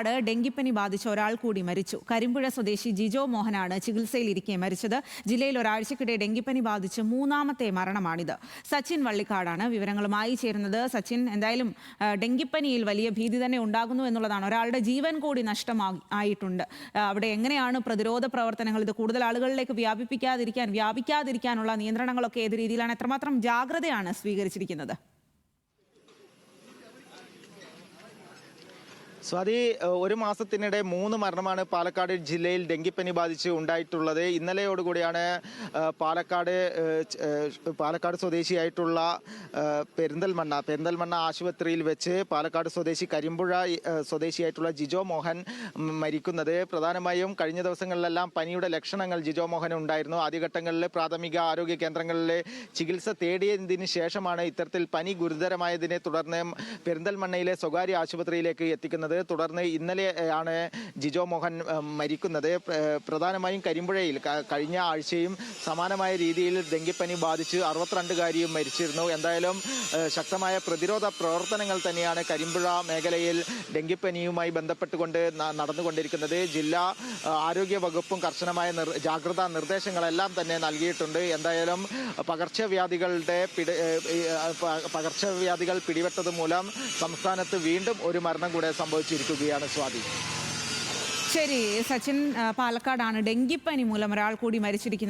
പാലക്കാട് ഡെങ്കിപ്പനി ബാധിച്ച ഒരാൾ കൂടി മരിച്ചു. കരിമ്പുഴ സ്വദേശി ജിജോ മോഹനാണ് ചികിത്സയിലിരിക്കെ മരിച്ചത്. ജില്ലയിൽ ഒരാഴ്ചക്കിടെ ഡെങ്കിപ്പനി ബാധിച്ച് മൂന്നാമത്തെ മരണമാണിത്. സച്ചിൻ വള്ളിക്കാടാണ് വിവരങ്ങളുമായി ചേരുന്നത്. സച്ചിൻ, എന്തായാലും ഡെങ്കിപ്പനിയിൽ വലിയ ഭീതി തന്നെ ഉണ്ടാകുന്നു എന്നുള്ളതാണ്. ഒരാളുടെ ജീവൻ കൂടി നഷ്ടമായിട്ടുണ്ട്. അവിടെ എങ്ങനെയാണ് പ്രതിരോധ പ്രവർത്തനങ്ങൾ? ഇത് കൂടുതൽ ആളുകളിലേക്ക് വ്യാപിക്കാതിരിക്കാനുള്ള നിയന്ത്രണങ്ങളൊക്കെ ഏത് രീതിയിലാണ്? എത്രമാത്രം ജാഗ്രതയാണ് സ്വീകരിച്ചിരിക്കുന്നത്? സ്വാതി, ഒരു മാസത്തിനിടെ 3 മരണമാണ് പാലക്കാട് ജില്ലയിൽ ഡെങ്കിപ്പനി ബാധിച്ച് ഉണ്ടായിട്ടുള്ളത്. ഇന്നലെയോടുകൂടിയാണ് പാലക്കാട് സ്വദേശിയായിട്ടുള്ള പെരിന്തൽമണ്ണ ആശുപത്രിയിൽ വെച്ച് പാലക്കാട് സ്വദേശി കരിമ്പുഴ സ്വദേശിയായിട്ടുള്ള ജിജോ മോഹൻ മരിക്കുന്നത്. പ്രധാനമായും കഴിഞ്ഞ ദിവസങ്ങളിലെല്ലാം പനിയുടെ ലക്ഷണങ്ങൾ ജിജോ മോഹൻ ഉണ്ടായിരുന്നു. ആദ്യഘട്ടങ്ങളിൽ പ്രാഥമിക ആരോഗ്യ കേന്ദ്രങ്ങളിൽ ചികിത്സ തേടിയതിന് ശേഷമാണ് ഇത്തരത്തിൽ പനി ഗുരുതരമായതിനെ തുടർന്ന് പെരിന്തൽമണ്ണയിലെ സ്വകാര്യ ആശുപത്രിയിലേക്ക് എത്തിക്കുന്നത്. തുടർന്ന് ഇന്നലെയാണ് ജിജോ മോഹൻ മരിക്കുന്നത്. പ്രധാനമായും കരിമ്പുഴയിൽ കഴിഞ്ഞ ആഴ്ചയും സമാനമായ രീതിയിൽ ഡെങ്കിപ്പനി ബാധിച്ച് 62കാരിയും മരിച്ചിരുന്നു. എന്തായാലും ശക്തമായ പ്രതിരോധ പ്രവർത്തനങ്ങൾ തന്നെയാണ് കരിമ്പുഴ മേഖലയിൽ ഡെങ്കിപ്പനിയുമായി ബന്ധപ്പെട്ടുകൊണ്ട് നടന്നുകൊണ്ടിരിക്കുന്നത്. ജില്ലാ ആരോഗ്യ വകുപ്പും കർശനമായ ജാഗ്രതാ നിർദ്ദേശങ്ങളെല്ലാം തന്നെ നൽകിയിട്ടുണ്ട്. എന്തായാലും പകർച്ചവ്യാധികൾ പിടിപെട്ടത് മൂലം സംസ്ഥാനത്ത് വീണ്ടും ഒരു മരണം കൂടെ സംഭവിച്ചിരിക്കുകയാണ്. സ്വാതി, ശരി സച്ചിൻ, പാലക്കാടാണ് ഡെങ്കിപ്പനി മൂലം ഒരാൾ കൂടി മരിച്ചിരിക്കുന്നത്.